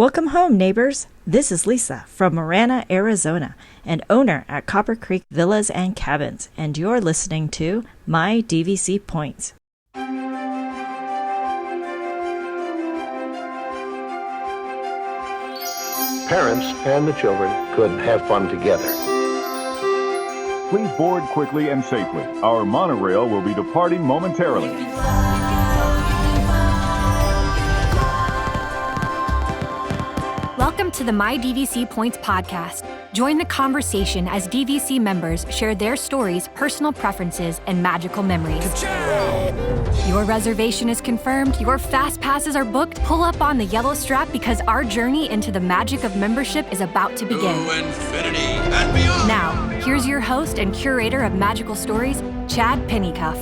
Welcome home, neighbors. This is Lisa from Marana, Arizona, and owner at Copper Creek Villas and Cabins, and you're listening to My DVC Points. Parents and the children could have fun together. Please board quickly and safely. Our monorail will be departing momentarily. Welcome to the My DVC Points podcast. Join the conversation as DVC members share their stories, personal preferences, and magical memories. Your reservation is confirmed, your fast passes are booked. Pull up on the yellow strap because our journey into the magic of membership is about to begin. To infinity and beyond. Now, here's your host and curator of magical stories, Chad Pennycuff.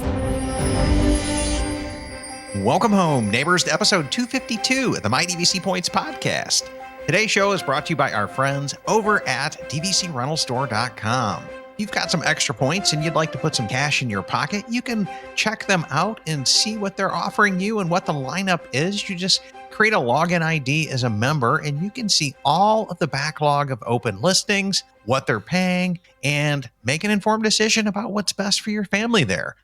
Welcome home, neighbors, to episode 252 of the My DVC Points podcast. Today's show is brought to you by our friends over at DVCRentalStore.com. If you've got some extra points and you'd like to put some cash in your pocket, you can check them out and see what they're offering you and what the lineup is. You just create a login ID as a member and you can see all of the backlog of open listings, what they're paying, and make an informed decision about what's best for your family there.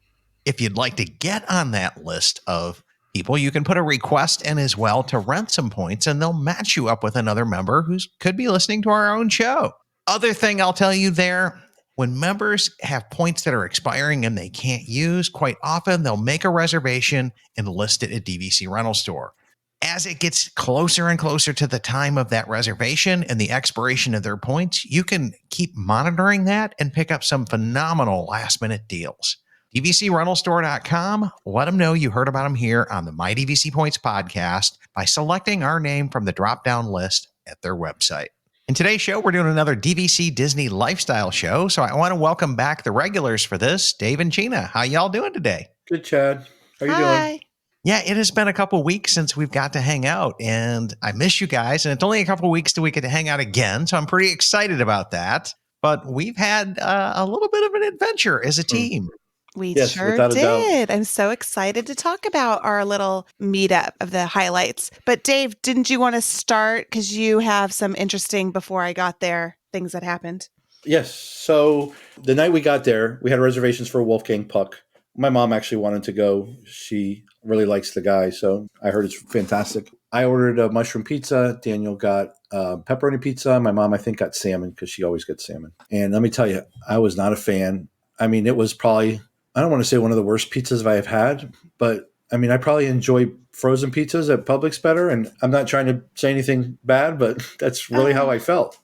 If you'd like to get on that list of people, you can put a request in as well to rent some points and they'll match you up with another member who could be listening to our own show. Other thing I'll tell you there, when members have points that are expiring and they can't use, quite often they'll make a reservation and list it at DVC Rental Store. As it gets closer and closer to the time of that reservation and the expiration of their points, you can keep monitoring that and pick up some phenomenal last minute deals. DVCRentalStore.com. Let them know you heard about them here on the My DVC Points podcast by selecting our name from the drop-down list at their website. In today's show, we're doing another DVC Disney lifestyle show, so I want to welcome back the regulars for this, Dave and Gina. How y'all doing today? Good, Chad. How are you doing? Yeah, it has been a couple weeks since we've got to hang out, and I miss you guys, and it's only a couple weeks till we get to hang out again, so I'm pretty excited about that. But we've had a little bit of an adventure as a team. We Yes, sure without a doubt. did. I'm so excited to talk about our little meetup of the highlights. But Dave, didn't you want to start? Because you have some interesting, before I got there, things that happened. Yes. So the night we got there, we had reservations for Wolfgang Puck. My mom actually wanted to go. She really likes the guy, so I heard it's fantastic. I ordered a mushroom pizza. Daniel got pepperoni pizza. My mom, I think, got salmon because she always gets salmon. And let me tell you, I was not a fan. I mean, it was probably, I don't want to say one of the worst pizzas I have had, but I mean, I probably enjoy frozen pizzas at Publix better. And I'm not trying to say anything bad, but that's really how I felt.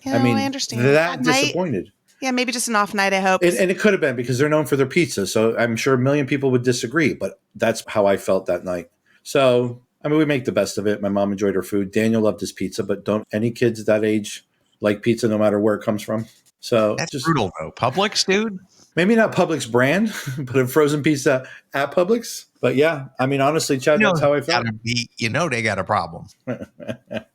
Yeah, I mean, I understand. that Night- disappointed. Yeah, maybe just an off night, I hope. And it could have been because they're known for their pizza. So I'm sure a million people would disagree, but that's how I felt that night. So, I mean, we make the best of it. My mom enjoyed her food. Daniel loved his pizza, but don't any kids that age like pizza no matter where it comes from? So That's just brutal, though. Publix, dude? Maybe not Publix brand, but a frozen pizza at Publix. But yeah, I mean, honestly, Chad, that's how I felt. They got a problem.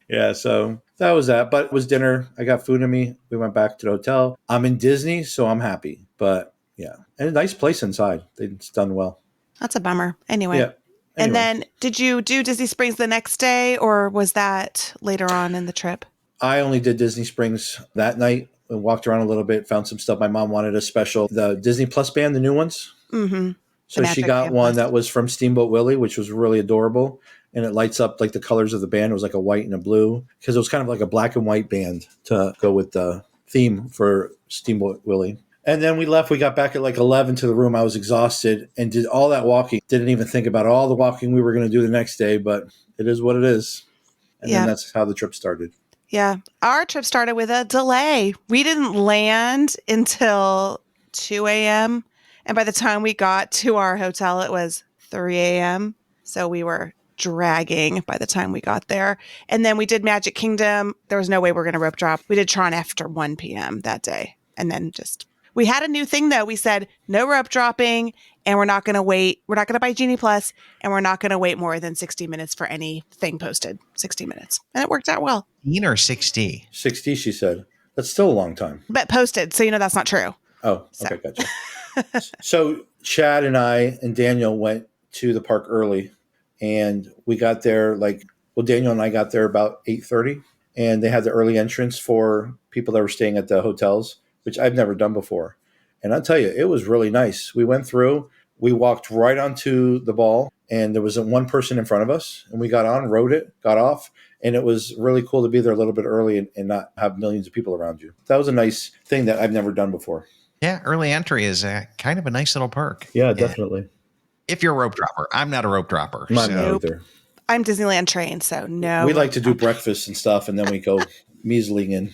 Yeah, so that was that. But it was dinner. I got food in me. We went back to the hotel. I'm in Disney, so I'm happy. But yeah, and a nice place inside. It's done well. That's a bummer. Anyway. Yeah. And then did you do Disney Springs the next day, or was that later on in the trip? I only did Disney Springs that night. I walked around a little bit, found some stuff. My mom wanted a special, the Disney Plus band, the new ones. Mm-hmm. So she got one that was from Steamboat Willie, which was really adorable. And it lights up like the colors of the band. It was like a white and a blue because it was kind of like a black and white band to go with the theme for Steamboat Willie. And then we left. We got back at like 11 to the room. I was exhausted and did all that walking. Didn't even think about all the walking we were going to do the next day, but it is what it is. And then that's how the trip started. Yeah. Our trip started with a delay. We didn't land until 2 a.m. And by the time we got to our hotel, it was 3 a.m. So we were dragging by the time we got there. And then we did Magic Kingdom. There was no way we were going to rope drop. We did Tron after 1 p.m. that day. And then we had a new thing, though. We said no rope dropping, and we're not going to wait. We're not going to buy Genie Plus, and we're not going to wait more than 60 minutes for anything posted. 60 minutes. And it worked out well. 15 or 60? 60, she said. That's still a long time. But posted, so that's not true. Oh, okay, gotcha. So Chad and I and Daniel went to the park early, and we got there like Well, Daniel and I got there about 8:30, and they had the early entrance for people that were staying at the hotels, which I've never done before. And I'll tell you, it was really nice. We went through, we walked right onto the ball, and there wasn't one person in front of us. And we got on, rode it, got off, and it was really cool to be there a little bit early and not have millions of people around you. That was a nice thing that I've never done before. Yeah, early entry is kind of a nice little perk. Yeah, definitely. If you're a rope dropper. I'm not a rope dropper. Not so. either. I'm Disneyland trained, so no. We like to do breakfast and stuff, and then we go measling in.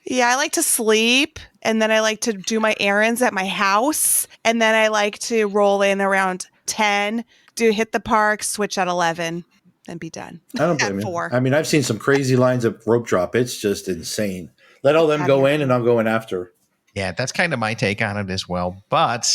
Yeah, I like to sleep, and then I like to do my errands at my house, and then I like to roll in around 10, hit the park, switch at 11, and be done. I don't blame at you. 4. I mean, I've seen some crazy lines of rope drop. It's just insane. Let all them go in, and I'll go in after. Yeah, that's kind of my take on it as well. But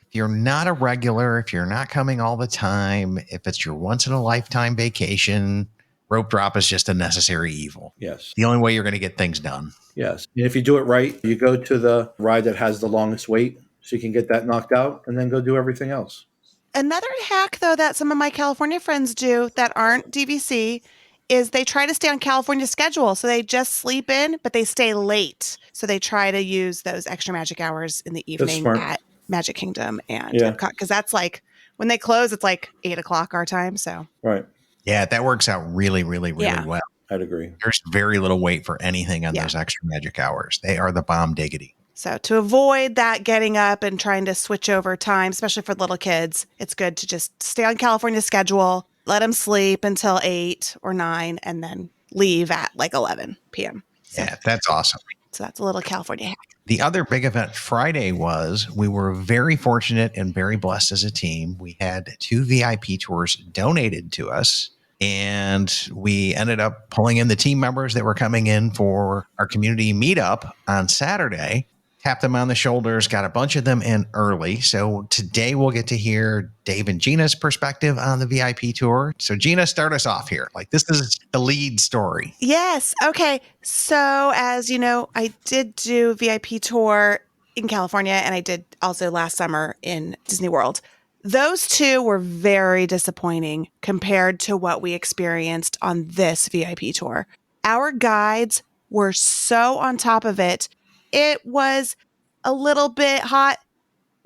if you're not a regular, if you're not coming all the time, if it's your once in a lifetime vacation, rope drop is just a necessary evil. Yes. The only way you're going to get things done. Yes. And if you do it right, you go to the ride that has the longest wait so you can get that knocked out and then go do everything else. Another hack, though, that some of my California friends do that aren't DVC is they try to stay on California schedule. So they just sleep in, but they stay late. So they try to use those extra magic hours in the evening at Magic Kingdom and Epcot. Because that's like, when they close, it's like 8 o'clock our time. So right. Yeah, that works out really, really, really well. I'd agree. There's very little wait for anything on those extra magic hours. They are the bomb diggity. So to avoid that getting up and trying to switch over time, especially for little kids, it's good to just stay on California schedule, let them sleep until 8 or 9, and then leave at like 11 p.m. So, yeah, that's awesome. So that's a little California hack. The other big event Friday was we were very fortunate and very blessed as a team. We had 2 VIP tours donated to us. And we ended up pulling in the team members that were coming in for our community meetup on Saturday, tapped them on the shoulders, got a bunch of them in early. So today we'll get to hear Dave and Gina's perspective on the VIP tour. So Gina, start us off here. Like, this is the lead story. Yes. Okay. So as you know, I did do VIP tour in California, and I did also last summer in Disney World. Those 2 were very disappointing compared to what we experienced on this VIP tour. Our guides were so on top of it. It was a little bit hot,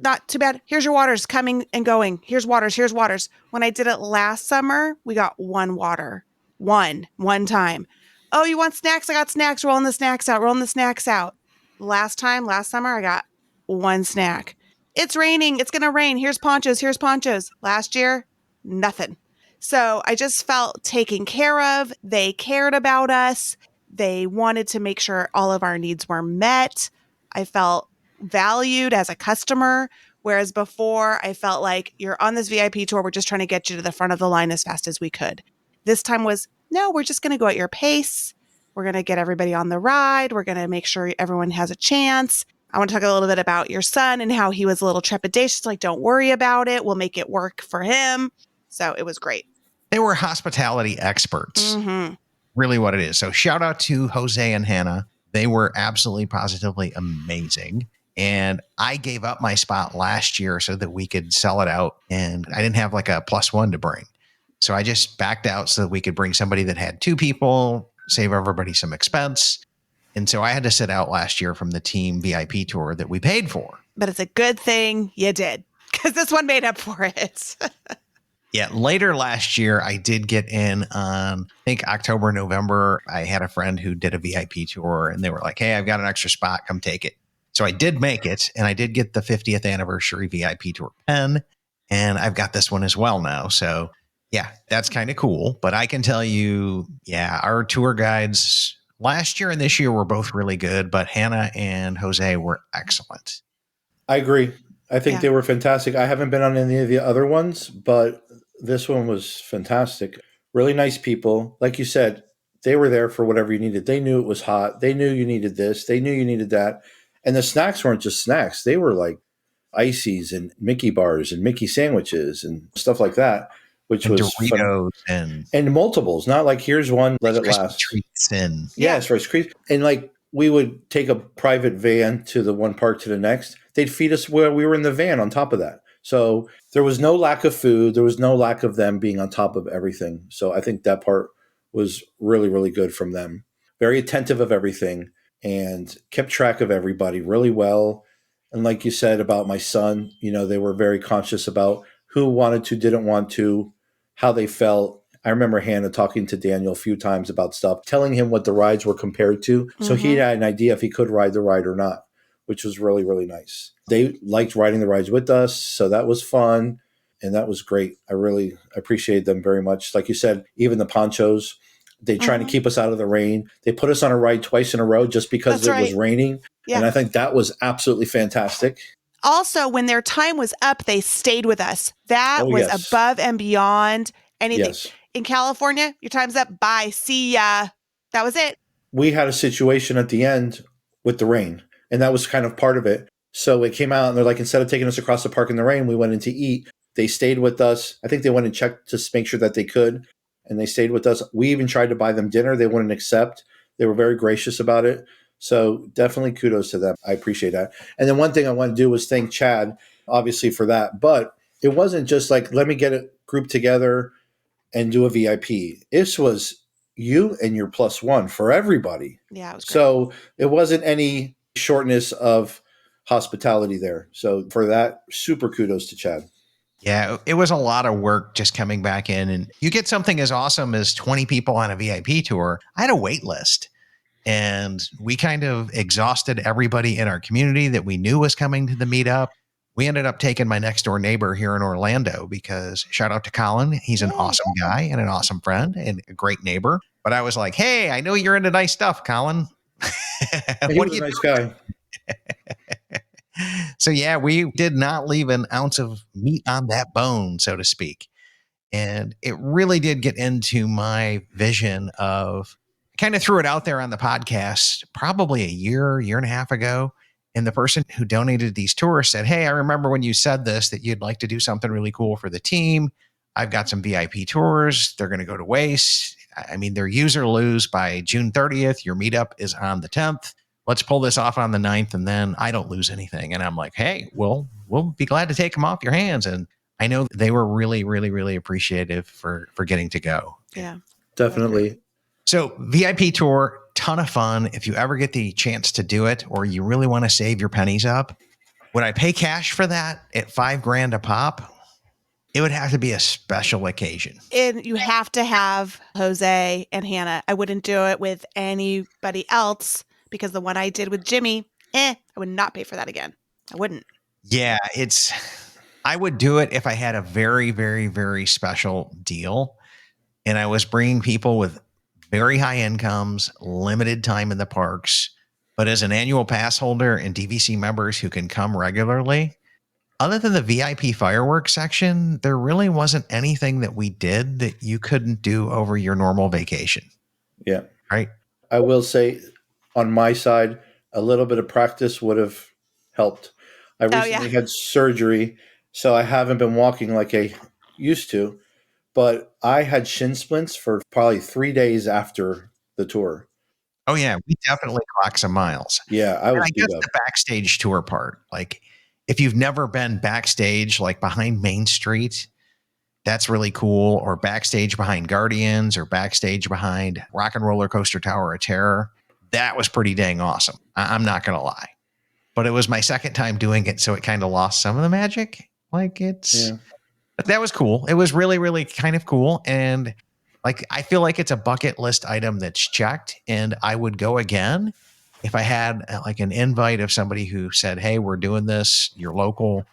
not too bad. Here's your waters coming and going. Here's waters. Here's waters. When I did it last summer, we got 1 water. One time. Oh, you want snacks? I got snacks. Rolling the snacks out. Last summer, I got 1 snack. It's raining. It's going to rain. Here's ponchos. Last year, nothing. So I just felt taken care of. They cared about us. They wanted to make sure all of our needs were met. I felt valued as a customer, whereas before I felt like you're on this VIP tour. We're just trying to get you to the front of the line as fast as we could. This time was, no, we're just going to go at your pace. We're going to get everybody on the ride. We're going to make sure everyone has a chance. I want to talk a little bit about your son and how he was a little trepidatious. Like, don't worry about it. We'll make it work for him. So it was great. They were hospitality experts. Mm-hmm. Really what it is. So shout out to Jose and Hannah. They were absolutely positively amazing. And I gave up my spot last year so that we could sell it out. And I didn't have like a +1 to bring. So I just backed out so that we could bring somebody that had 2 people, save everybody some expense. And so I had to sit out last year from the team VIP tour that we paid for. But it's a good thing you did, because this one made up for it. Yeah, later last year, I did get in on, I think, October, November. I had a friend who did a VIP tour, and they were like, hey, I've got an extra spot. Come take it. So I did make it, and I did get the 50th anniversary VIP tour pen, and I've got this one as well now. So, yeah, that's kind of cool. But I can tell you, yeah, our tour guides last year and this year were both really good, but Hannah and Jose were excellent. I agree. I think they were fantastic. I haven't been on any of the other ones, but this one was fantastic. Really nice people. Like you said, they were there for whatever you needed. They knew it was hot. They knew you needed this. They knew you needed that. And the snacks weren't just snacks. They were like ices and Mickey bars and Mickey sandwiches and stuff like that, which and was Doritos fun. And multiples. Not like, here's one, let it last. Treats and yes, Rice Krispies. And like, we would take a private van to the one park to the next. They'd feed us where we were in the van on top of that. So there was no lack of food. There was no lack of them being on top of everything. So I think that part was really, really good from them. Very attentive of everything and kept track of everybody really well. And like you said about my son, they were very conscious about who wanted to, didn't want to, how they felt. I remember Hannah talking to Daniel a few times about stuff, telling him what the rides were compared to. So he had an idea if he could ride the ride or not, which was really, really nice. They liked riding the rides with us, so that was fun. And that was great. I really appreciate them very much. Like you said, even the ponchos, they trying to keep us out of the rain. They put us on a ride twice in a row just because it was raining. Yeah. And I think that was absolutely fantastic. Also, when their time was up, they stayed with us. That was above and beyond anything. Yes. In California, your time's up. Bye. See ya. That was it. We had a situation at the end with the rain, and that was kind of part of it. So it came out, and they're like, instead of taking us across the park in the rain, we went in to eat. They stayed with us. I think they went and checked to make sure that they could, and they stayed with us. We even tried to buy them dinner. They wouldn't accept. They were very gracious about it. So definitely kudos to them. I appreciate that. And then one thing I want to do was thank Chad, obviously, for that. But it wasn't just like, let me get a group together and do a VIP. This was you and your plus one for everybody. Yeah, it was great. So it wasn't any shortness of hospitality there. So for that, super kudos to Chad. Yeah, it was a lot of work just coming back in, and you get something as awesome as 20 people on a VIP tour. I had a wait list, and we kind of exhausted everybody in our community that we knew was coming to the meetup. We ended up taking my next door neighbor here in Orlando because shout out to Colin. He's an awesome guy and an awesome friend and a great neighbor. But I was like, hey, I know you're into nice stuff, Colin. He was a nice guy. So yeah, we did not leave an ounce of meat on that bone, so to speak. And it really did get into my vision of, I kind of threw it out there on the podcast probably a year and a half ago. And the person who donated these tours said, hey, I remember when you said this, that you'd like to do something really cool for the team. I've got some VIP tours. They're going to go to waste. I mean, they're use or lose by June 30th. Your meetup is on the 10th. Let's pull this off on the 9th, and then I don't lose anything. And I'm like, hey, we'll be glad to take them off your hands. And I know they were really, really, really appreciative for getting to go. Yeah, definitely. So VIP tour, ton of fun. If you ever get the chance to do it, or you really want to save your pennies up, would I pay cash for that at $5,000 a pop? It would have to be a special occasion. And you have to have Jose and Hannah. I wouldn't do it with anybody else. Because the one I did with Jimmy, I would not pay for that again. I wouldn't. Yeah, I would do it if I had a very, very, very special deal. And I was bringing people with very high incomes, limited time in the parks. But as an annual pass holder and DVC members who can come regularly, other than the VIP fireworks section, there really wasn't anything that we did that you couldn't do over your normal vacation. Yeah. Right? I will say, on my side, a little bit of practice would have helped. I recently had surgery, so I haven't been walking like I used to, but I had shin splints for probably 3 days after the tour. Oh yeah, we definitely clocked some miles. Yeah, I guess the backstage tour part, like if you've never been backstage, like behind Main Street, that's really cool, or backstage behind Guardians, or backstage behind Rock and Roller Coaster Tower of Terror. That was pretty dang awesome. I'm not going to lie. But it was my second time doing it, so it kind of lost some of the magic. But that was cool. It was really, really kind of cool. And like, I feel like it's a bucket list item that's checked, and I would go again if I had like an invite of somebody who said, hey, we're doing this. You're local.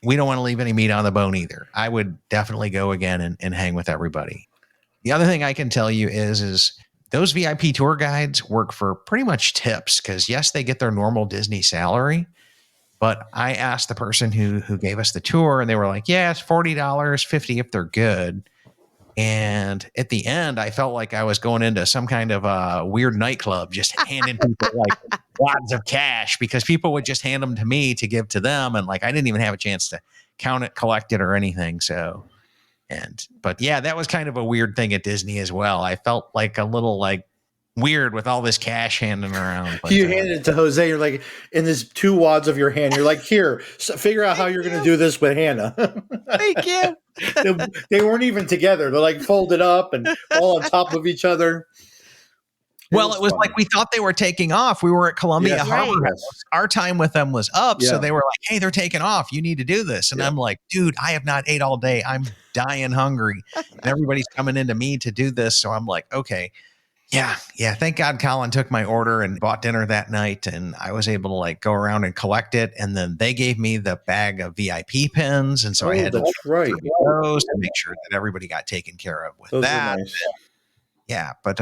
We don't want to leave any meat on the bone either. I would definitely go again and hang with everybody. The other thing I can tell you is those VIP tour guides work for pretty much tips because, yes, they get their normal Disney salary. But I asked the person who gave us the tour, and they were like, yeah, it's $40, $50 if they're good. And at the end, I felt like I was going into some kind of a weird nightclub, just handing people like wads of cash because people would just hand them to me to give to them. And like, I didn't even have a chance to count it, collect it, or anything. But yeah, that was kind of a weird thing at Disney as well. I felt like a little like weird with all this cash handing around. But, You handed it to Jose. You're like, in this 2 wads of your hand. You're like, here, figure out how you're going to do this with Hannah. Thank you. They weren't even together. They're like folded up and all on top of each other. Well, it was fun. like we thought they were taking off. We were at Columbia Yes, Harbor. right. Our time with them was up. So Yeah. they were like, hey, they're taking off. You need to do this. And I'm like, dude, I have not ate all day. I'm dying hungry. And everybody's coming into me to do this. So I'm like, okay. Yeah. Thank God Colin took my order and bought dinner that night. And I was able to like go around and collect it. And then they gave me the bag of VIP pins. And so I had to that's right. those to make sure that everybody got taken care of with Those that. are nice. Yeah. But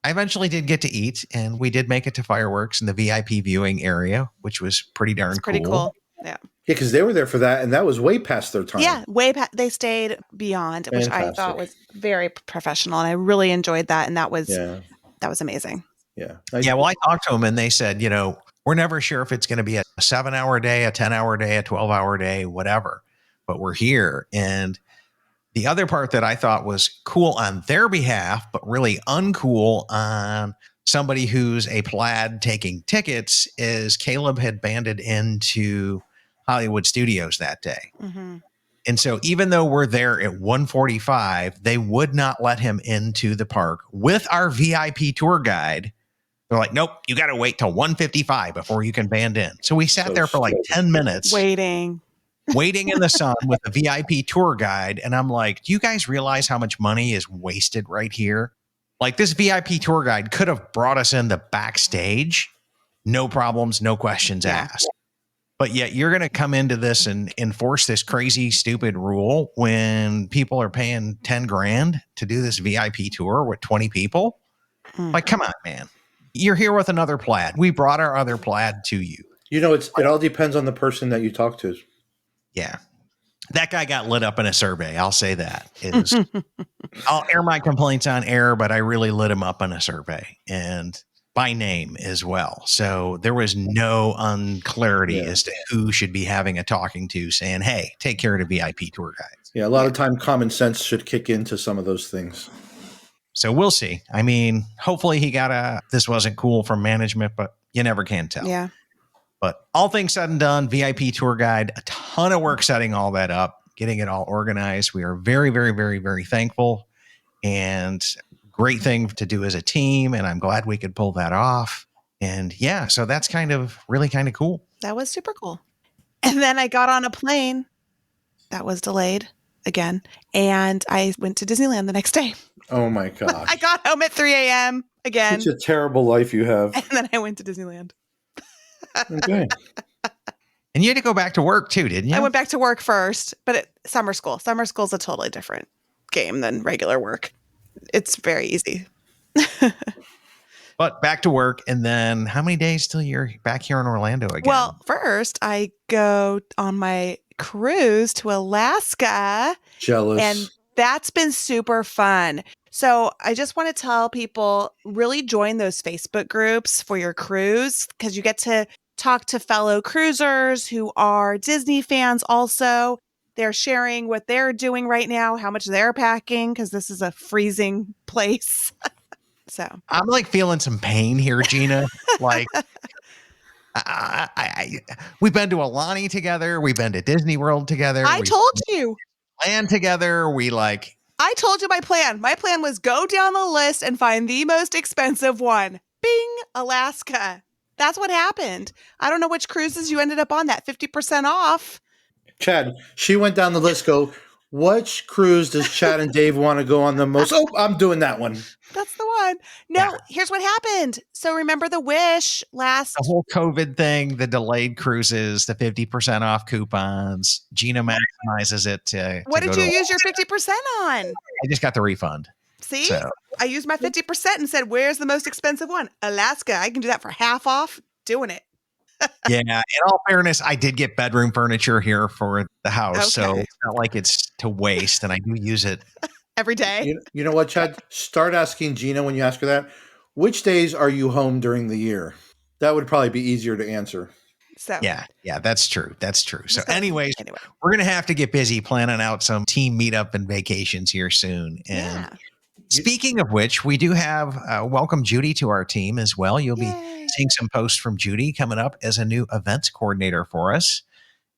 I eventually did get to eat, and we did make it to fireworks in the VIP viewing area, which was pretty darn It's pretty cool. Yeah. Yeah, because they were there for that, and that was way past their time. Yeah, they stayed beyond, which I Fantastic. thought was very professional, and I really enjoyed that. And that was amazing. Yeah. Yeah. Well, I talked to them, and they said, we're never sure if it's going to be a 7-hour day, a 10-hour day, a 12-hour day, whatever, but we're here. And the other part that I thought was cool on their behalf, but really uncool on somebody who's a plaid taking tickets, is Caleb had banded into Hollywood Studios that day. Mm-hmm. And so even though we're there at 1:45, they would not let him into the park with our VIP tour guide. They're like, nope, you got to wait till 1:55 before you can band in. So we sat there for like 10 minutes waiting in the sun with a VIP tour guide. And I'm like, do you guys realize how much money is wasted right here? Like, this VIP tour guide could have brought us in the backstage. No problems, no questions asked. But yet you're going to come into this and enforce this crazy, stupid rule when people are paying 10 grand to do this VIP tour with 20 people. Like, come on, man. You're here with another plaid. We brought our other plaid to you. It all depends on the person that you talk to. Yeah. That guy got lit up in a survey. I'll say that. I'll air my complaints on air, but I really lit him up in a survey, and by name as well. So there was no unclarity as to who should be having a talking to, saying, hey, take care of the VIP tour guides. Yeah, a lot of time common sense should kick into some of those things. So we'll see. I mean, hopefully he got this wasn't cool from management, but you never can tell. Yeah. But all things said and done, VIP tour guide, a ton of work setting all that up, getting it all organized. We are very, very, very, very thankful, and great thing to do as a team. And I'm glad we could pull that off. And yeah, so that's really kind of cool. That was super cool. And then I got on a plane that was delayed again, and I went to Disneyland the next day. Oh my gosh. I got home at 3 a.m. again. Such a terrible life you have. And then I went to Disneyland. Okay. And you had to go back to work too, didn't you? I went back to work first, but summer school. Summer school is a totally different game than regular work. It's very easy. But back to work. And then how many days till you're back here in Orlando again? Well, first I go on my cruise to Alaska. Jealous. And that's been super fun. So I just want to tell people, really join those Facebook groups for your cruise, because you get to talk to fellow cruisers who are Disney fans also. They're sharing what they're doing right now, how much they're packing, because this is a freezing place. So I'm like feeling some pain here, Gina. Like, we've been to Alani together. We've been to Disney World together. I told you. Planned together. I told you my plan. My plan was go down the list and find the most expensive one. Bing, Alaska. That's what happened. I don't know which cruises you ended up on, that 50% off. Chad, she went down the list, which cruise does Chad and Dave want to go on the most? Oh, I'm doing that one. That's the one. No, here's what happened. So remember the Wish the whole COVID thing, the delayed cruises, the 50% off coupons. Gina maximizes it. What did you use your 50% on? I just got the refund. See, so. I used my 50% and said, where's the most expensive one? Alaska. I can do that for half off. Doing it. Yeah. In all fairness, I did get bedroom furniture here for the house. Okay. So it's not like it's to waste, and I do use it every day. You know what, Chad? Start asking Gina when you ask her that. Which days are you home during the year? That would probably be easier to answer. So yeah, that's true. So anyways, we're going to have to get busy planning out some team meetup and vacations here soon. And Speaking of which, we do have welcome Judy to our team as well. You'll be Yay. seeing some posts from Judy coming up as a new events coordinator for us.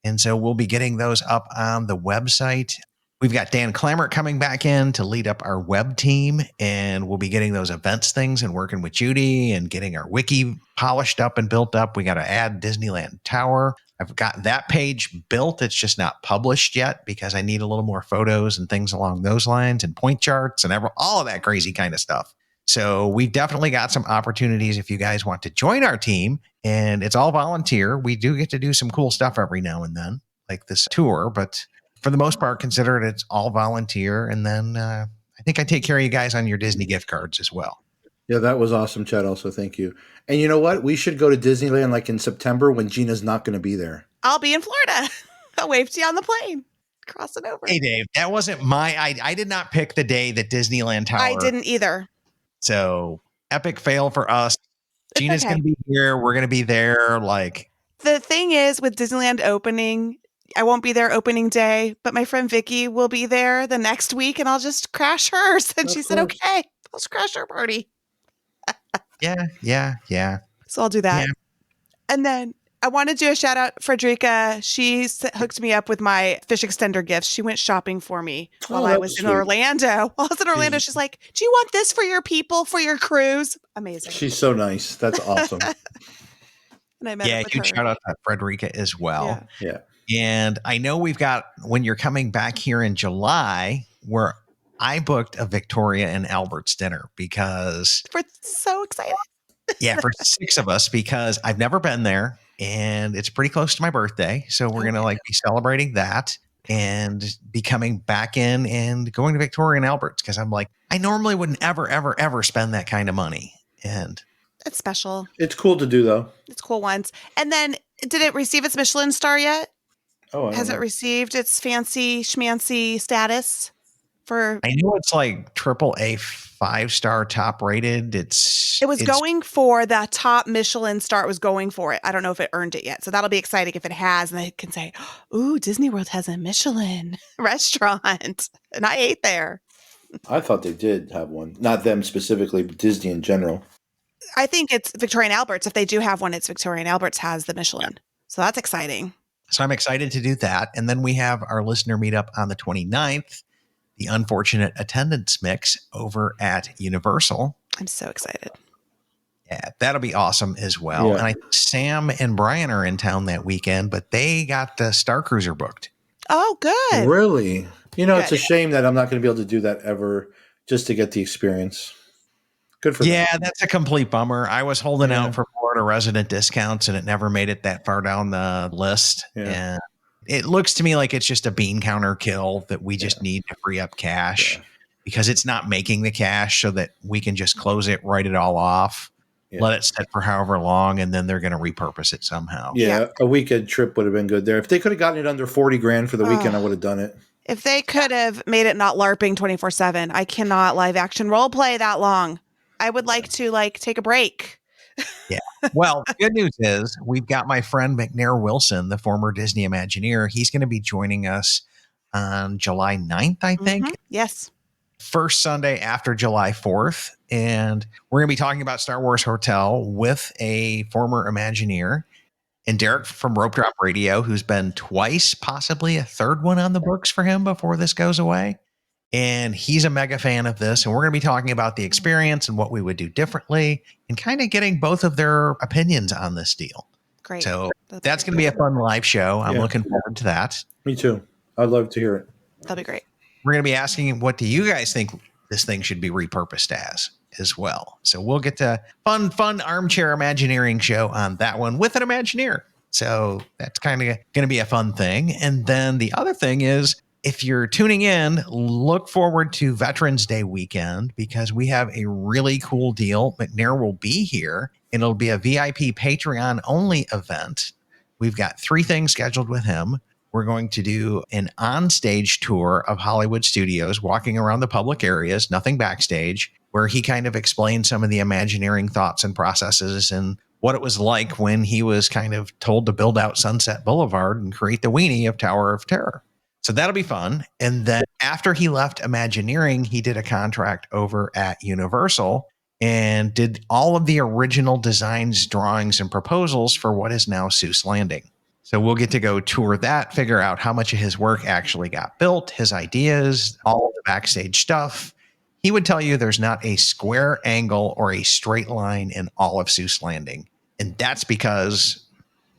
And so we'll be getting those up on the website. We've got Dan Clammert coming back in to lead up our web team, and we'll be getting those events things and working with Judy and getting our wiki polished up and built up. We got to add Disneyland Tower. I've got that page built. It's just not published yet because I need a little more photos and things along those lines and point charts and all of that crazy kind of stuff. So we've definitely got some opportunities if you guys want to join our team, and it's all volunteer. We do get to do some cool stuff every now and then, like this tour, but for the most part, consider it's all volunteer. And then I think I take care of you guys on your Disney gift cards as well. Yeah, that was awesome, Chad. Also, thank you. And you know what? We should go to Disneyland like in September when Gina's not going to be there. I'll be in Florida. I'll wave to you on the plane. Crossing over. Hey, Dave, that wasn't I did not pick the day that Disneyland Tower. I didn't either. So epic fail for us. It's Gina's okay. going to be here. We're going to be there. Like, the thing is with Disneyland opening, I won't be there opening day, but my friend Vicky will be there the next week and I'll just crash hers. And she said, okay, let's crash our party. Yeah. So I'll do that. Yeah. And then I want to do a shout out. Frederica, she hooked me up with my fish extender gifts. She went shopping for me while I was in Orlando. While I was in Orlando, she's like, do you want this for your people, for your cruise? Amazing. She's so nice. That's awesome. And I met up with huge her. shout out to Frederica as well. Yeah. And I know we've got, when you're coming back here in July, where I booked a Victoria and Albert's dinner because We're so excited. for 6 of us, because I've never been there and it's pretty close to my birthday. So we're going to be celebrating that and be coming back in and going to Victoria and Albert's because I'm like, I normally wouldn't ever spend that kind of money. And It's special. It's cool to do, though. It's cool once. And then did it receive its Michelin star yet? Oh, I Has don't it know. received its fancy schmancy status? For I know it's like AAA 5-star top rated. It's going for the top Michelin star. It was going for it. I don't know if it earned it yet. So that'll be exciting if it has. And they can say, ooh, Disney World has a Michelin restaurant. And I ate there. I thought they did have one. Not them specifically, but Disney in general. I think it's Victoria and Albert's. If they do have one, it's Victoria and Albert's has the Michelin. So that's exciting. So I'm excited to do that. And then we have our listener meetup on the 29th, the unfortunate attendance mix over at Universal. I'm so excited. Yeah, that'll be awesome as well. Yeah. And I think Sam and Brian are in town that weekend, but they got the Star Cruiser booked. Oh, good. Really? You know, it's a Good. shame that I'm not going to be able to do that ever just to get the experience. Good for them. Yeah, that's a complete bummer. I was holding Yeah. out for Florida resident discounts and it never made it that far down the list. Yeah. And it looks to me like it's just a bean counter kill that we just need to free up cash because it's not making the cash so that we can just close it, write it all off, let it sit for however long, and then they're going to repurpose it somehow. Yeah, a weekend trip would have been good there. If they could have gotten it under 40 grand for the weekend, I would have done it. If they could have made it not LARPing 24/7, I cannot live action role play that long. I would like to take a break. Yeah. Well, the good news is we've got my friend McNair Wilson, the former Disney Imagineer. He's going to be joining us on July 9th, I think. Mhm. Yes. First Sunday after July 4th. And we're going to be talking about Star Wars Hotel with a former Imagineer and Derek from Rope Drop Radio, who's been twice, possibly a third one on the books for him before this goes away. And he's a mega fan of this. And we're going to be talking about the experience and what we would do differently and kind of getting both of their opinions on this deal. Great. So that's going to be a fun live show. I'm looking forward to that. Me too. I'd love to hear it. That'll be great. We're going to be asking, what do you guys think this thing should be repurposed as well? So we'll get to fun armchair Imagineering show on that one with an Imagineer. So that's kind of going to be a fun thing. And then the other thing is, if you're tuning in, look forward to Veterans Day weekend because we have a really cool deal. McNair will be here and it'll be a VIP Patreon only event. We've got 3 things scheduled with him. We're going to do an onstage tour of Hollywood studios, walking around the public areas, nothing backstage, where he kind of explained some of the Imagineering thoughts and processes and what it was like when he was kind of told to build out Sunset Boulevard and create the weenie of Tower of Terror. So that'll be fun. And then after he left Imagineering, he did a contract over at Universal and did all of the original designs, drawings, and proposals for what is now Seuss Landing. So we'll get to go tour that, figure out how much of his work actually got built, his ideas, all of the backstage stuff. He would tell you there's not a square angle or a straight line in all of Seuss Landing. And that's because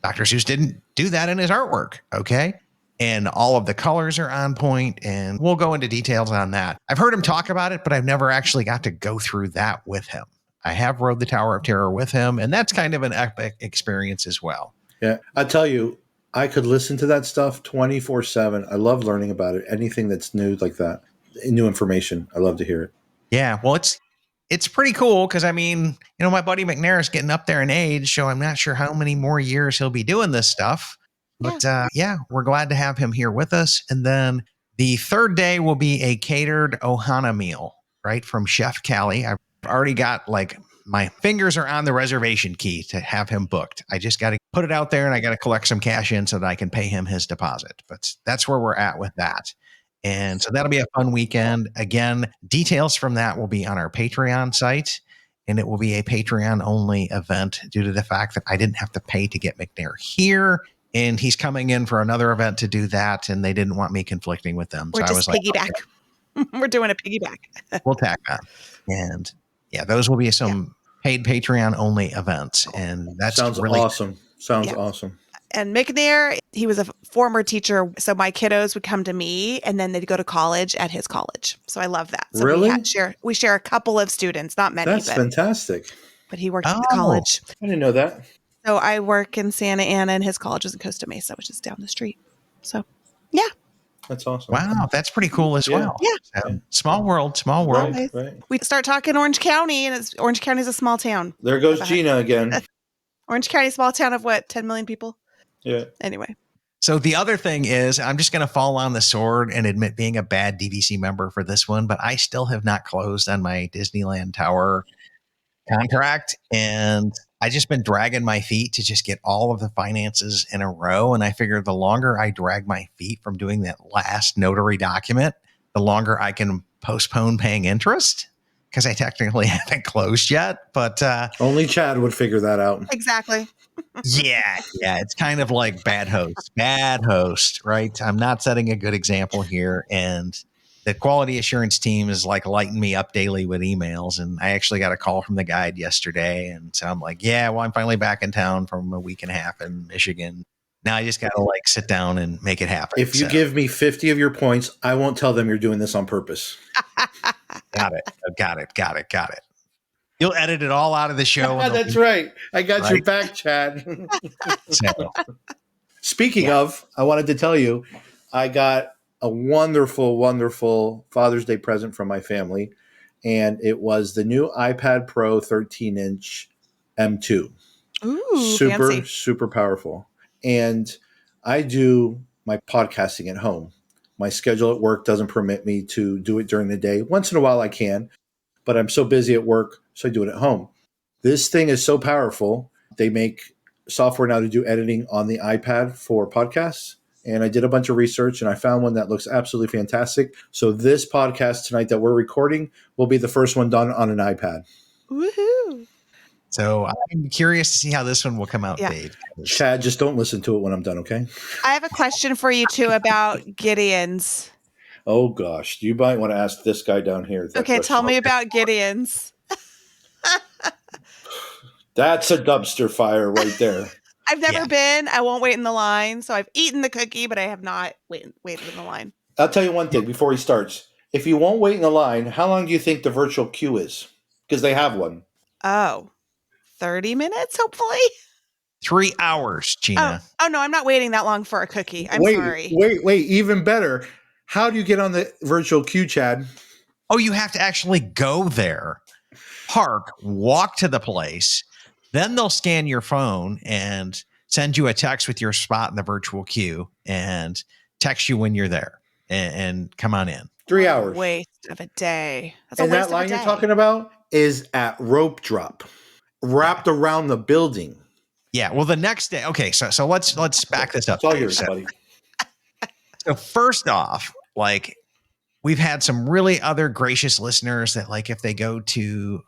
Dr. Seuss didn't do that in his artwork, okay? And all of the colors are on point, and we'll go into details on that. I've heard him talk about it, but I've never actually got to go through that with him. I have rode the Tower of Terror with him, and that's kind of an epic experience as well. Yeah, I tell you, I could listen to that stuff 24/7. I love learning about it. Anything that's new like that, new information, I love to hear it. Yeah, well, it's pretty cool because, I mean, my buddy McNair is getting up there in age, so I'm not sure how many more years he'll be doing this stuff. But yeah, we're glad to have him here with us. And then the third day will be a catered Ohana meal, right, from Chef Callie. I've already got, my fingers are on the reservation key to have him booked. I just got to put it out there, and I got to collect some cash in so that I can pay him his deposit. But that's where we're at with that. And so that'll be a fun weekend. Again, details from that will be on our Patreon site, and it will be a Patreon-only event due to the fact that I didn't have to pay to get McNair here. And he's coming in for another event to do that, and they didn't want me conflicting with them. We're so I was like, piggyback. Okay. We're doing a piggyback. We'll tack on. And yeah, those will be some paid Patreon only events. And that sounds really awesome. Sounds awesome. And McNair, he was a former teacher. So my kiddos would come to me, and then they'd go to college at his college. So I love that. So really? We share a couple of students, not many. That's fantastic. But he worked at the college. I didn't know that. So I work in Santa Ana, and his college is in Costa Mesa, which is down the street. So, yeah. That's awesome. Wow, that's pretty cool as well. Yeah. So, small world. Right. We start talking Orange County, and Orange County is a small town. There goes Gina again. Orange County, small town of what, 10 million people? Yeah. Anyway. So the other thing is, I'm just going to fall on the sword and admit being a bad DVC member for this one, but I still have not closed on my Disneyland Tower contract. And I just been dragging my feet to just get all of the finances in a row. And I figured the longer I drag my feet from doing that last notary document, the longer I can postpone paying interest, because I technically haven't closed yet. But only Chad would figure that out. Exactly. Yeah. It's kind of like bad host, right? I'm not setting a good example here. And the quality assurance team is lighting me up daily with emails. And I actually got a call from the guide yesterday. And so I'm like, I'm finally back in town from a week and a half in Michigan. Now I just got to sit down and make it happen. If you give me 50 of your points, I won't tell them you're doing this on purpose. Got it. You'll edit it all out of the show. That's right. I got your back, Chad. Speaking of, I wanted to tell you, I got a wonderful, wonderful Father's Day present from my family, and it was the new iPad Pro 13-inch M2. Ooh, super powerful. And I do my podcasting at home. My schedule at work doesn't permit me to do it during the day. Once in a while I can, but I'm so busy at work, so I do it at home. This thing is so powerful. They make software now to do editing on the iPad for podcasts. And I did a bunch of research, and I found one that looks absolutely fantastic. So this podcast tonight that we're recording will be the first one done on an iPad. Woohoo! So I'm curious to see how this one will come out, Dave. Chad, just don't listen to it when I'm done, okay? I have a question for you, too, about Gideon's. Oh, gosh. You might want to ask this guy down here. Okay, tell me about Gideon's. That's a dumpster fire right there. I've never been. I won't wait in the line. So I've eaten the cookie, but I have not waited in the line. I'll tell you one thing before he starts. If you won't wait in the line, how long do you think the virtual queue is? Because they have one. Oh, 30 minutes, hopefully. 3 hours, Gina. Oh, no, I'm not waiting that long for a cookie. I'm sorry. Wait. Even better. How do you get on the virtual queue, Chad? Oh, you have to actually go there, park, walk to the place. Then they'll scan your phone and send you a text with your spot in the virtual queue and text you when you're there and come on in. 3 hours. Waste of a day. That's and that line you're talking about is at rope drop, wrapped around the building. Yeah. Well, the next day. Okay. So let's back this up. It's all yours, buddy. So first off, like we've had some really other gracious listeners that like if they go to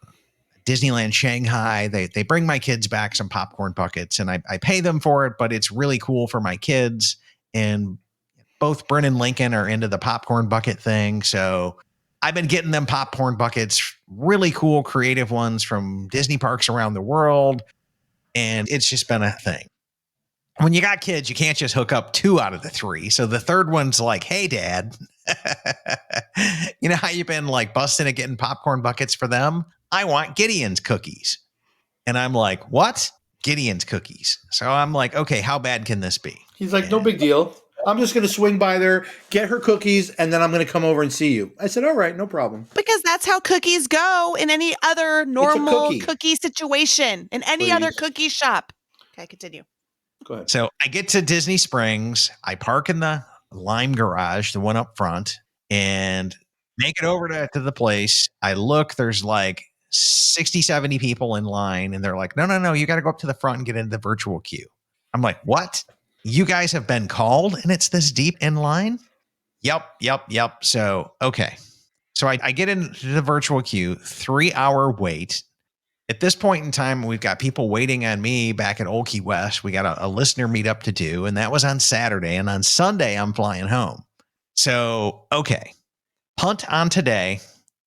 Disneyland Shanghai, they bring my kids back some popcorn buckets and I pay them for it, but it's really cool for my kids. And both Bryn and Lincoln are into the popcorn bucket thing. So I've been getting them popcorn buckets, really cool, creative ones from Disney parks around the world. And it's just been a thing. When you got kids, you can't just hook up 2 out of the 3. So the third one's like, hey, Dad, you know how you've been like busting at getting popcorn buckets for them? I want Gideon's cookies. And I'm like, what? Gideon's cookies. So I'm like, okay, how bad can this be? He's like, no big deal. I'm just going to swing by there, get her cookies, and then I'm going to come over and see you. I said, all right, no problem. Because that's how cookies go in any other normal cookie. cookie situation, in any other cookie shop. Okay, continue. Go ahead. So I get to Disney Springs. I park in the Lime Garage, the one up front, and make it over to the place. I look, there's like 60, 70 people in line, and they're like, no, you got to go up to the front and get into the virtual queue. I'm like, what? You guys have been called and it's this deep in line? Yep. So, okay. So I get into the virtual queue, 3-hour wait. At this point in time, we've got people waiting on me back at Old Key West. We got a listener meetup to do, and that was on Saturday. And on Sunday, I'm flying home. So, okay. Punt on today.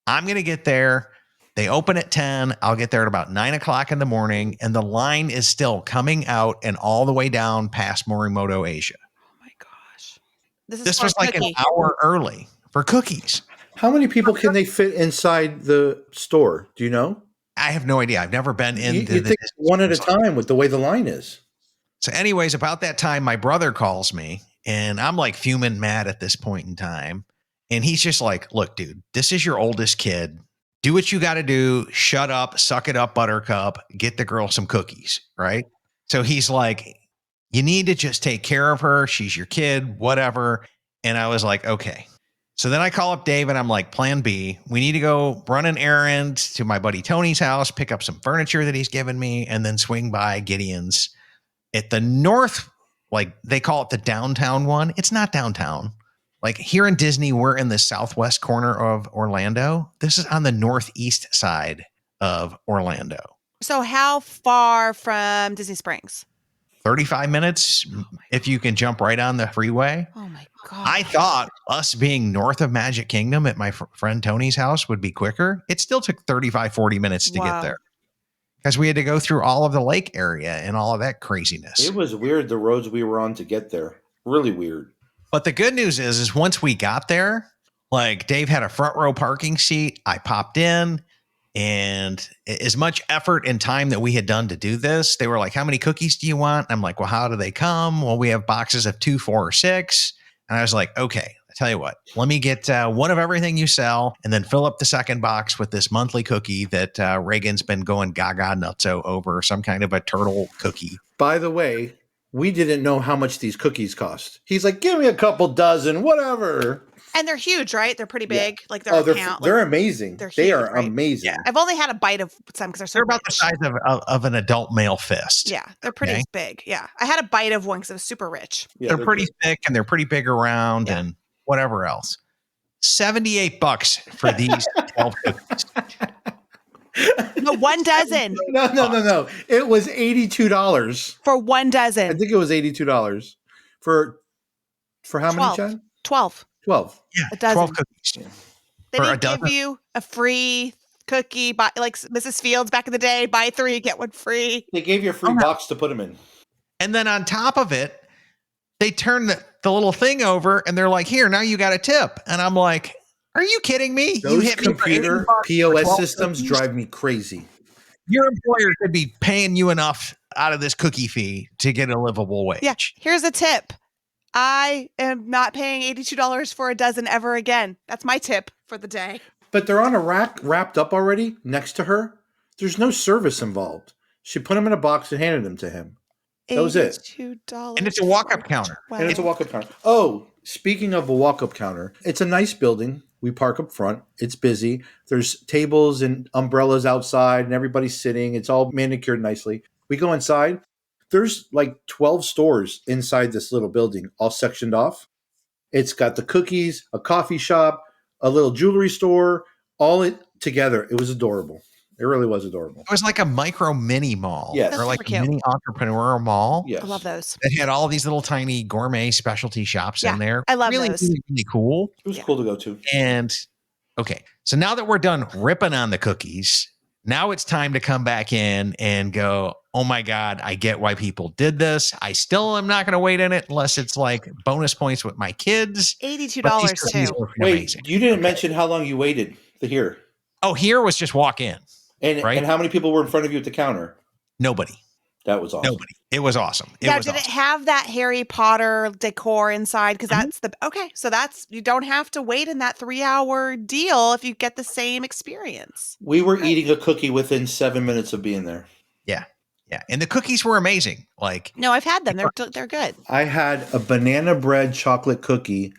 I'm going to get there. They open at 10. I'll get there at about 9 o'clock in the morning, and the line is still coming out and all the way down past Morimoto, Asia. Oh my gosh. This was like an hour early for cookies. How many people can they fit inside the store? Do you know? I have no idea. I've never been in. You think one at a time with the way the line is. So anyways, about that time, my brother calls me, and I'm like fuming mad at this point in time. And he's just like, look, dude, this is your oldest kid. Do what you got to do. Shut up, suck it up, Buttercup. Get the girl some cookies, right? So he's like, you need to just take care of her. She's your kid, whatever. And I was like, okay. So then I call up Dave and I'm like, plan B. We need to go run an errand to my buddy Tony's house, pick up some furniture that he's given me, and then swing by Gideon's at the north, like they call it the downtown one. It's not downtown. Like here in Disney, we're in the southwest corner of Orlando. This is on the northeast side of Orlando. So how far from Disney Springs? 35 minutes if you can jump right on the freeway. Oh my God. I thought us being north of Magic Kingdom at my friend Tony's house would be quicker. It still took 35, 40 minutes to get there because we had to go through all of the lake area and all of that craziness. It was weird, the roads we were on to get there. Really weird. But the good news is once we got there, like Dave had a front row parking seat. I popped in, and as much effort and time that we had done to do this, they were like, how many cookies do you want? I'm like, well, how do they come? Well, we have boxes of 2, 4, or 6. And I was like, okay, I tell you what, let me get one of everything you sell and then fill up the second box with this monthly cookie that Reagan's been going gaga nutso over, some kind of a turtle cookie. By the way, we didn't know how much these cookies cost. He's like, give me a couple dozen, whatever. And they're huge, right? They're pretty big. Yeah. Like they're amazing. They're they huge, are right? amazing. Yeah. I've only had a bite of some because they're about the size of an adult male fist. Yeah, they're pretty big. Yeah, I had a bite of one because it was super rich. Yeah, they're pretty thick and they're pretty big around and whatever else. $78 for these 12 cookies. No, 1 dozen. No. It was $82 for 1 dozen. I think it was $82 for how 12. many, Chad? 12. Yeah, a dozen. 12 cookies. They didn't give you a free cookie, like Mrs. Fields back in the day. Buy 3, get 1 free. They gave you a free box to put them in. And then on top of it, they turn the little thing over and they're like, here, now you got a tip. And I'm like, are you kidding me? Those you hit computer me for POS systems cookies? drive me crazy. Your employer could be paying you enough out of this cookie fee to get a livable wage. Yeah, here's a tip. I am not paying $82 for a dozen ever again. That's my tip for the day. But they're on a rack wrapped up already next to her. There's no service involved. She put them in a box and handed them to him. That was it. $82. And it's a walk-up counter. And it's a walk-up counter. Oh, speaking of a walk-up counter, it's a nice building. We park up front. It's busy. There's tables and umbrellas outside and everybody's sitting. It's all manicured nicely. We go inside. There's like 12 stores inside this little building, all sectioned off. It's got the cookies, a coffee shop, a little jewelry store, all it together. It was adorable. It really was adorable. It was like a micro mini mall. Yes. Or like Super a cute. mini entrepreneurial mall. Yes. I love those. That had all these little tiny gourmet specialty shops in there. I love really, those. really, really cool. It was cool to go to. And okay, so now that we're done ripping on the cookies, now it's time to come back in and go, oh my God, I get why people did this. I still am not going to wait in it unless it's like bonus points with my kids. $82 But these cookies too. were Wait, amazing. you didn't mention how long you waited to hear. Oh, here was just walk in. And how many people were in front of you at the counter? Nobody. That was awesome. Nobody. It was awesome. Did it have that Harry Potter decor inside? Because that's so you don't have to wait in that 3-hour deal if you get the same experience. We were eating a cookie within 7 minutes of being there. Yeah. Yeah. And the cookies were amazing. Like, No, I've had them. They're good. I had a banana bread chocolate cookie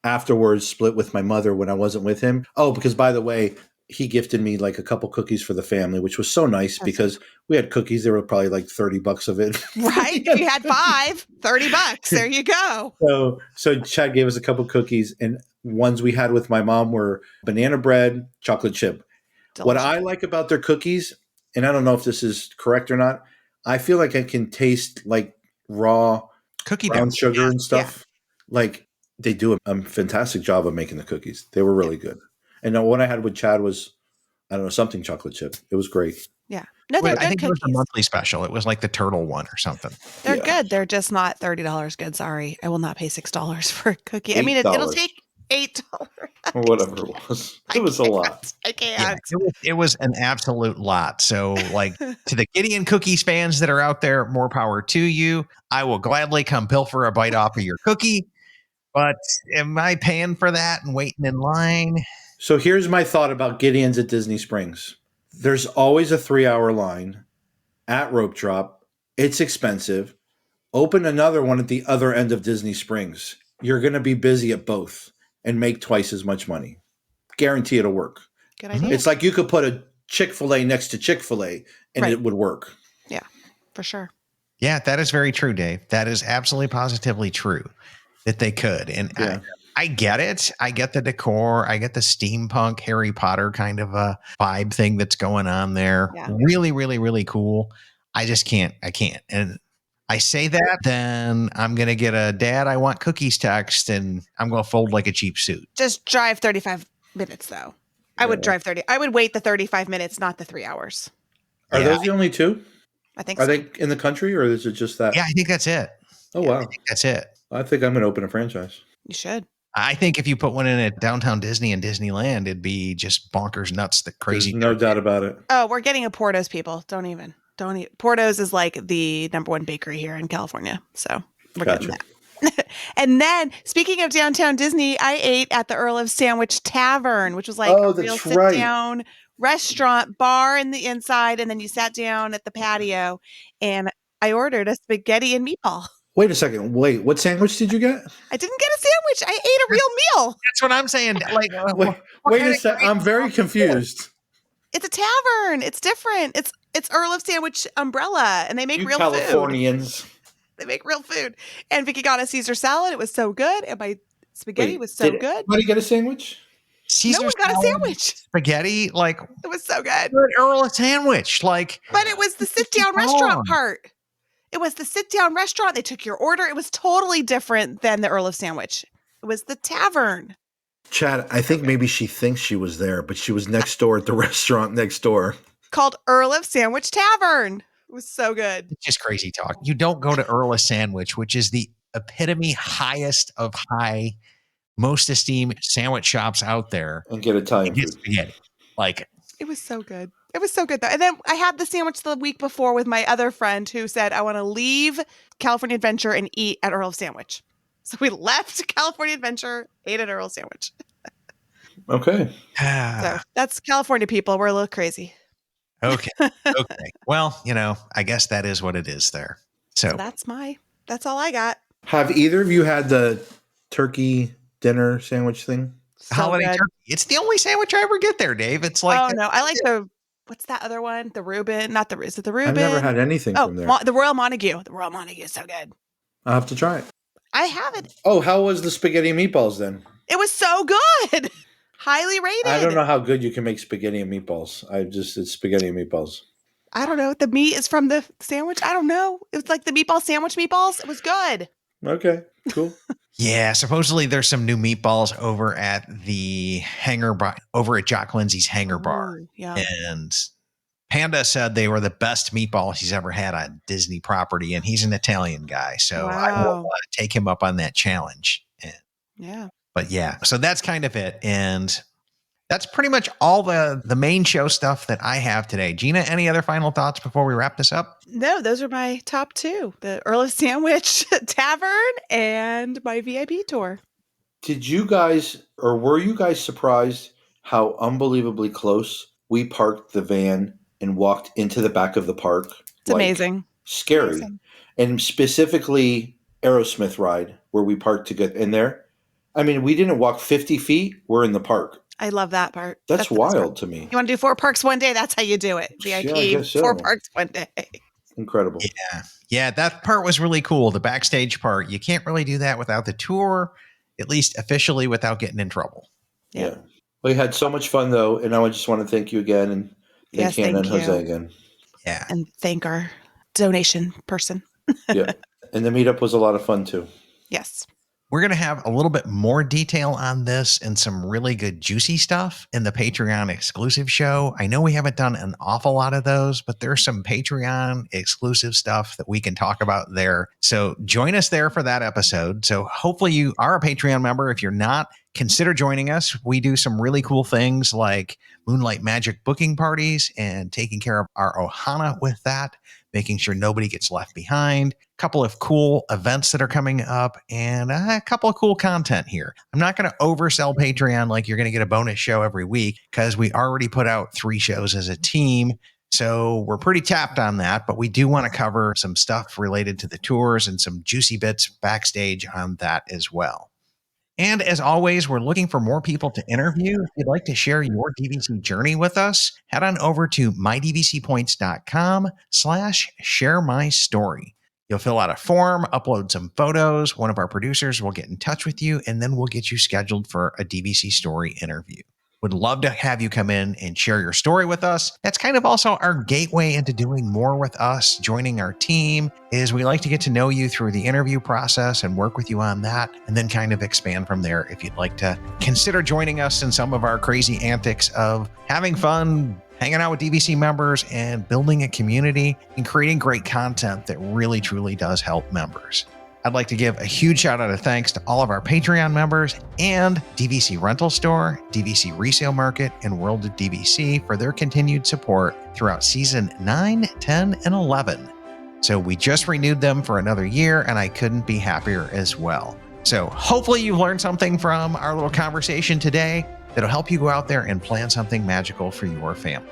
afterwards, split with my mother when I wasn't with him. Oh, because by the way, he gifted me like a couple cookies for the family, which was so nice because we had cookies. There were probably like $30 of it. Right. If you had 5, $30. There you go. So Chad gave us a couple cookies, and ones we had with my mom were banana bread, chocolate chip. Delicious. What I like about their cookies, and I don't know if this is correct or not, I feel like I can taste like raw cookie brown dough. sugar and stuff. Like they do a fantastic job of making the cookies. They were really good. And the one I had with Chad was, I don't know, something chocolate chip. It was great. Yeah. No, they're I good think cookies. it was a monthly special. It was like the turtle one or something. They're Yeah. good. They're just not $30 good. Sorry. I will not pay $6 for a cookie. I mean, it'll $8. take $8. Or whatever it was. It was a lot. I can't. Yeah, it was an absolute lot. So, like, to the Gideon Cookies fans that are out there, more power to you. I will gladly come pilfer a bite off of your cookie. But am I paying for that and waiting in line? So here's my thought about Gideon's at Disney Springs. There's always a 3-hour line at Rope Drop. It's expensive. Open another one at the other end of Disney Springs. You're going to be busy at both and make twice as much money. Guarantee it'll work. Good idea. It's like you could put a Chick-fil-A next to Chick-fil-A and Right. it would work. Yeah, for sure. Yeah, that is very true, Dave. That is absolutely positively true that they could. And Yeah. I get it. I get the decor. I get the steampunk Harry Potter kind of a vibe thing that's going on there. Yeah. Really, really, really cool. I just can't. I can't. And I say that, then I'm going to get a dad, I want cookies text, and I'm going to fold like a cheap suit. Just drive 35 minutes, though. I would drive 30. I would wait the 35 minutes, not the 3 hours. Are Yeah. those the only two? I think Are so. they in the country or is it just that? Yeah, I think that's it. Oh, wow. I think that's it. I think I'm going to open a franchise. You should. I think if you put one in at Downtown Disney and Disneyland, it'd be just bonkers nuts, the crazy. There's no doubt about it. Oh, we're getting a Porto's, people. Don't even. Porto's is like the #1 bakery here in California. So we're getting that. And then, speaking of Downtown Disney, I ate at the Earl of Sandwich Tavern, which was like a real sit-down restaurant bar in the inside. And then you sat down at the patio, and I ordered a spaghetti and meatball. Wait a second. Wait, what sandwich did you get? I didn't get a sandwich. I ate a real meal. That's what I'm saying. Like, Wait a second. I'm very confused. It's a tavern. It's different. It's Earl of Sandwich umbrella, and they make You real food. Californians. They make real food. And Vicky got a Caesar salad. It was so good. And my spaghetti was so good. Anybody get a sandwich? Caesar No one got a salad, sandwich. spaghetti, like It was so good. Earl of Sandwich, like. But it was the sit-down restaurant part. It was the sit-down restaurant. They took your order. It was totally different than the Earl of Sandwich. It was the tavern. Chad, I think maybe she thinks she was there, but she was next door at the restaurant next door. Called Earl of Sandwich Tavern. It was so good. It's just crazy talk. You don't go to Earl of Sandwich, which is the epitome highest of high, most esteemed sandwich shops out there. And get Italian And get food. spaghetti. Like, It was so good. It was so good, though. And then I had the sandwich the week before with my other friend who said, I want to leave California Adventure and eat at Earl of Sandwich. So we left California Adventure, ate at Earl of Sandwich. Okay. So that's California people. We're a little crazy. okay. Okay. Well, I guess that is what it is there. So That's all I got. Have either of you had the turkey dinner sandwich thing? So holiday good. turkey. It's the only sandwich I ever get there, Dave. It's like, Oh no, I like what's that other one? The Reuben, is it the Reuben? I've never had anything from there. The Royal Montague. The Royal Montague is so good. I'll have to try it. I haven't. Oh, how was the spaghetti and meatballs then? It was so good. Highly rated. I don't know how good you can make spaghetti and meatballs. It's spaghetti and meatballs. I don't know. The meat is from the sandwich. I don't know. It was like the meatball sandwich meatballs. It was good. Okay, cool. Yeah, supposedly there's some new meatballs over at the hangar bar, over at Jock Lindsay's hangar bar. Ooh, yeah. And Panda said they were the best meatballs he's ever had on Disney property, and he's an Italian guy, so I will take him up on that challenge. Yeah. But yeah, so that's kind of it. And that's pretty much all the main show stuff that I have today. Gina, any other final thoughts before we wrap this up? No, those are my top two. The Earl of Sandwich Tavern and my VIP tour. Did you guys, or were you guys surprised how unbelievably close we parked the van and walked into the back of the park? It's amazing. Scary. Amazing. And specifically Aerosmith ride where we parked to get in there. I mean, we didn't walk 50 feet. We're in the park. I love that part. That's wild to me. You want to do 4 parks one day? That's how you do it. VIP, Yeah, I guess so. 4 parks one day. Incredible. Yeah, that part was really cool. The backstage part. You can't really do that without the tour, at least officially, without getting in trouble. Yeah. We had so much fun, though, and I just want to thank you again, and thank Hannah and Jose again. Yeah. And thank our donation person. Yeah. And the meetup was a lot of fun, too. Yes. We're going to have a little bit more detail on this and some really good juicy stuff in the Patreon exclusive show. I know we haven't done an awful lot of those, but there's some Patreon exclusive stuff that we can talk about there. So join us there for that episode. So hopefully you are a Patreon member. If you're not, consider joining us. We do some really cool things like Moonlight Magic booking parties and taking care of our Ohana with that, making sure nobody gets left behind. A couple of cool events that are coming up and a couple of cool content here. I'm not going to oversell Patreon like you're going to get a bonus show every week because we already put out 3 shows as a team. So we're pretty tapped on that, but we do want to cover some stuff related to the tours and some juicy bits backstage on that as well. And as always, we're looking for more people to interview. If you'd like to share your DVC journey with us, head on over to mydvcpoints.com/sharemystory. You'll fill out a form, upload some photos. One of our producers will get in touch with you, and then we'll get you scheduled for a DVC story interview. Would love to have you come in and share your story with us. That's kind of also our gateway into doing more with us, joining our team, is we like to get to know you through the interview process and work with you on that, and then kind of expand from there if you'd like to consider joining us in some of our crazy antics of having fun, hanging out with DVC members, and building a community and creating great content that really, truly does help members. I'd like to give a huge shout out of thanks to all of our Patreon members and DVC Rental Store, DVC Resale Market, and World of DVC for their continued support throughout season 9, 10, and 11. So we just renewed them for another year, and I couldn't be happier as well. So hopefully you've learned something from our little conversation today that'll help you go out there and plan something magical for your family.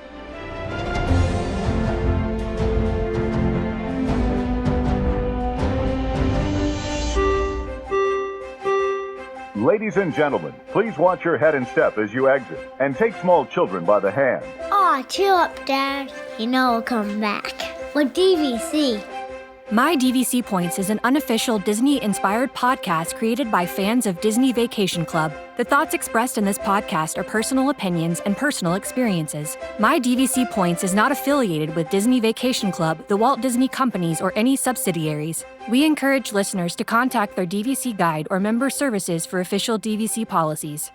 Ladies and gentlemen, please watch your head and step as you exit, and take small children by the hand. Aw, chill up, Dad. You know I'll come back. With DVC. My DVC Points is an unofficial Disney-inspired podcast created by fans of Disney Vacation Club. The thoughts expressed in this podcast are personal opinions and personal experiences. My DVC Points is not affiliated with Disney Vacation Club, the Walt Disney Companies, or any subsidiaries. We encourage listeners to contact their DVC guide or member services for official DVC policies.